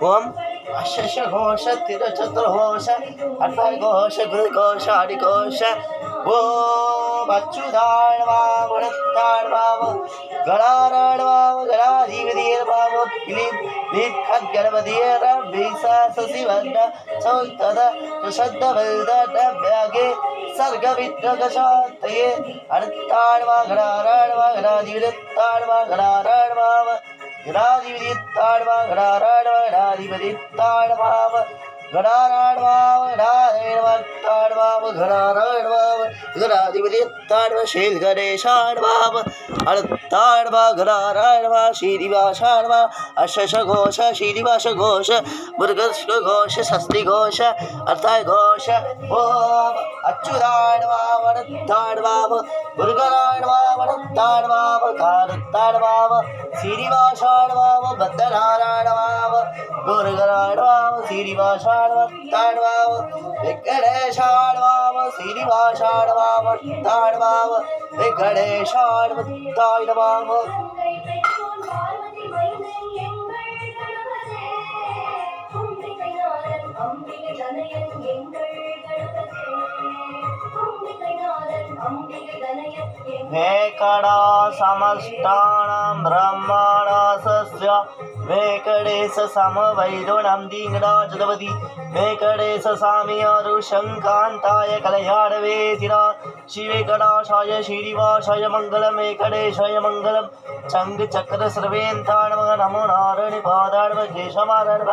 ओम अशश घोष तिरुचतुर्घोष अर्थघोष गुरुघोष हरिघोष ओम अच्युताण्वा वरत्ताण्वाव गणाराण्वाव गणाधिपतिर्वाव विखद्गणपतिर्भिससिवन्न सौतद शब्दवैदव्यागे सर्गविद्रगशातये अर्थाण्वा गणाराण्वा गणाधिपतिर्ताण्वा गणाराण्वाव गणाधिपतिर्ताण्वा गणाराण्वा गणाधिपतिर्ताण्वाव गणाराण्वाव गणाधैर्वत्ताण्वाव गणाराण्वाव गणाधिपतिर्ताण्वा श्रीगणेशाण्वाव अर्थाण्वा गणाराण्वा श्रीनिवासाण्वा अशश घोष श्रीनिवास घोष मुरुगस्व घोष षष्ठी घोष अर्थाय घोष ओम अच्युताण्वाव अर्थाण्वाव मुरुगराण्वाव अर्थाण्वाव कारत्ताण्वाव श्रीनिवासाण्वाव बद्धनारायणवाव मुरुगराण्वाव श्रीनिवासाण्वत्ताण्वाव वेङ्कटेशाण्वाव श्रीनिवासाण्वाव अर्थाण्वाव वेङ्कटेशाण्वत्ताण्वाव वेकड़ा समष्टानां ब्रह्माणास्य वेकटेश समवैदुणं दीङ्गराजदवति वेकटेश सामियारुशङ्कान्ताय कलयाडवेतिना शिवेकटाशाय श्रीनिवासाय मङ्गलं वेकटेशाय मङ्गलं चङ्गचक्र सर्वेन्ताण्व नमो नारायणपादाण्व केशवादाण्व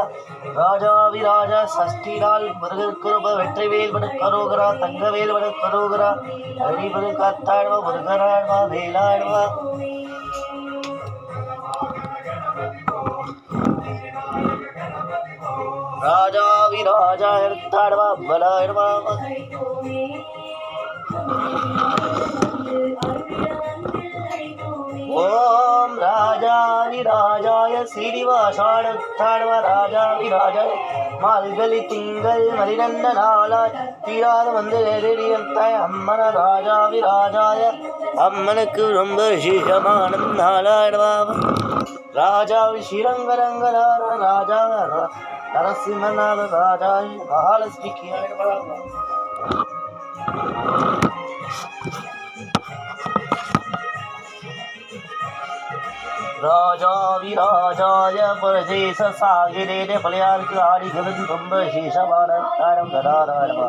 राजाविराज षष्ठीलाल मुरुगकुरुब வெற்றிவேல் கரோகரா தங்கவேல் கரோகரா ஹரிபுரு கத்தாழ்வா முருகராழ்வா வேலாழ்வா ராஜாவிராஜா எடுத்தாழ்வா பலாழ்வா ओम राजाविराजाय श्रीनिवासाण्वाय राजाविराजाय मालगलि तिंगल मलिनंदनालाय तीराद मंदिरेरियंताय अम्मन राजाविराजाय अम्मनक्कु रोम्ब विशेषमानं नालायणवाव राजावि श्रीरंगरंगनार राजा नरसिंहनाथ राजाय महालक्ष्मीकियायणवाव राजाविराजाय परदेश सागिरे फलयार्कारि गलति ரொம்ப விசேஷமானம் கடாராடமா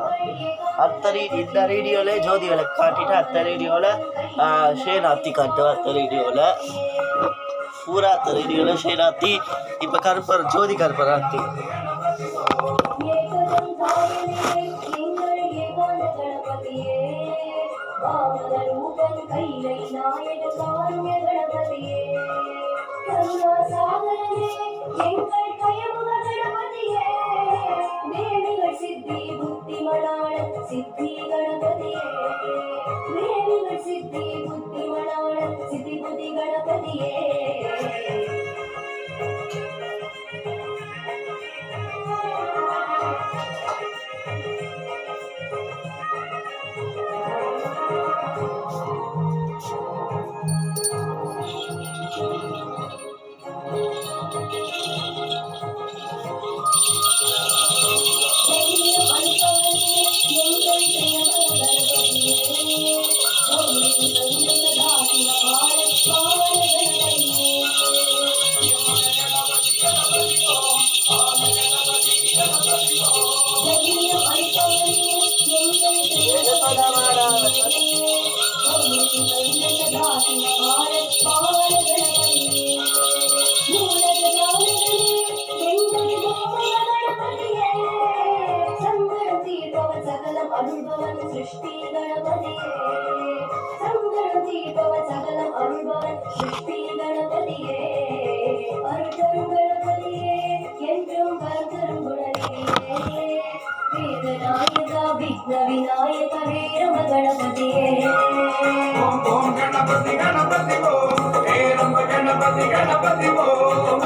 அத்தரி இந்த ரேடியோல ஜோதிகளை காட்டிட்டு அத்த ரேடியோல ஷேனாத்தி காட்டுவா அத்த ரேடியோல பூரா அத்த ரேடியோல ஷேனாத்தி இப்ப கருப்பர் ஜோதி கருப்பர் ஆத்தி सिद्धि बुद्धिमणाण सिद्धि गणपतिये देविगळ सिद्धि बुद्धिमणाण सिद्धि बुद्धि गणपतिये सृष्टि गणपतिये संगणति भव सकलम अरुळभवन सृष्टि गणपतिये अरुळतरुं गणपतिये என்றும் வரதரும் குணநிதியே வேதநாயக விக்ன விநாயக வீரம गणपतिये ஓம் ஓம் गणपति गणपति ஓம் हे रंब गणपति गणपति ओम